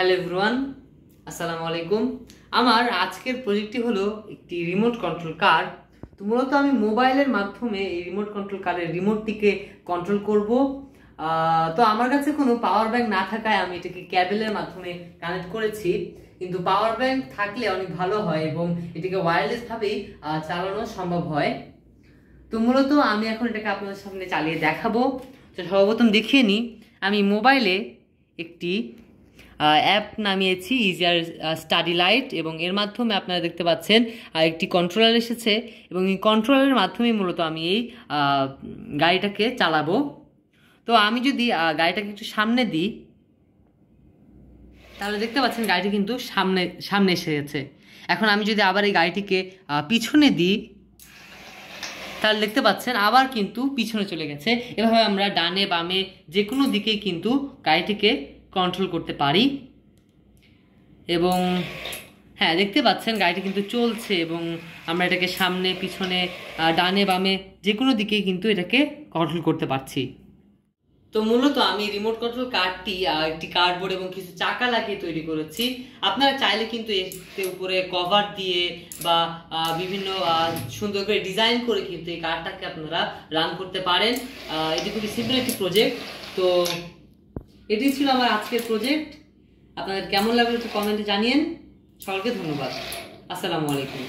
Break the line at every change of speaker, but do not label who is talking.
Hello everyone, আসসালামু আলাইকুম। আমার আজকের প্রজেক্টটি হলো একটি রিমোট কন্ট্রোল কার। তো মূলত আমি মোবাইলের মাধ্যমে এই রিমোট কন্ট্রোল কারের রিমোটটিকে কন্ট্রোল করব। তো আমার কাছে কোনো পাওয়ার ব্যাংক না থাকায় আমি এটাকে ক্যাবেলের মাধ্যমে কানেক্ট করেছি, কিন্তু পাওয়ার ব্যাংক থাকলে অনেক ভালো হয় এবং এটাকে ওয়্যারলেসভাবেই চালানো সম্ভব হয়। তো মূলত আমি এখন এটাকে আপনাদের সামনে চালিয়ে দেখাবো। তো সর্বপ্রথম দেখিয়ে নিই, আমি মোবাইলে একটি অ্যাপ নামিয়েছি, ইজিয়ার স্টাডি লাইট, এবং এর মাধ্যমে আপনারা দেখতে পাচ্ছেন একটি কন্ট্রোলার এসেছে এবং এই কন্ট্রোলারের মাধ্যমে মূলত আমি এই গাড়িটাকে চালাবো। তো আমি যদি গাড়িটাকে একটু সামনে দিই, তাহলে দেখতে পাচ্ছেন গাড়িটি কিন্তু সামনে এসে গেছে। এখন আমি যদি আবার এই গাড়িটিকে পিছনে দিই, তাহলে দেখতে পাচ্ছেন আবার কিন্তু পিছনে চলে গেছে। এভাবে আমরা ডানে বামে যে কোনো দিকেই কিন্তু গাড়িটিকে কন্ট্রোল করতে পারি। এবং হ্যাঁ, দেখতে পাচ্ছেন গাড়িটি কিন্তু চলছে এবং আমরা এটাকে সামনে পিছনে ডানে বামে যে কোনো দিকেই কিন্তু এটাকে কন্ট্রোল করতে পারছি। তো মূলত আমি রিমোট কন্ট্রোল কারটি একটি কার্ডবোর্ড এবং কিছু চাকা লাগিয়ে তৈরি করেছি। আপনারা চাইলে কিন্তু এর উপরে কভার দিয়ে বা বিভিন্ন সুন্দর করে ডিজাইন করে কিন্তু এই কারটাকে আপনারা রান করতে পারেন। এটি খুবই সিম্পল একটি প্রজেক্ট। তো এটি ছিল আমার আজকের প্রজেক্ট। আপনাদের কেমন লাগলো একটু কমেন্টে জানিয়েন। সকলকে ধন্যবাদ। আসসালামু আলাইকুম।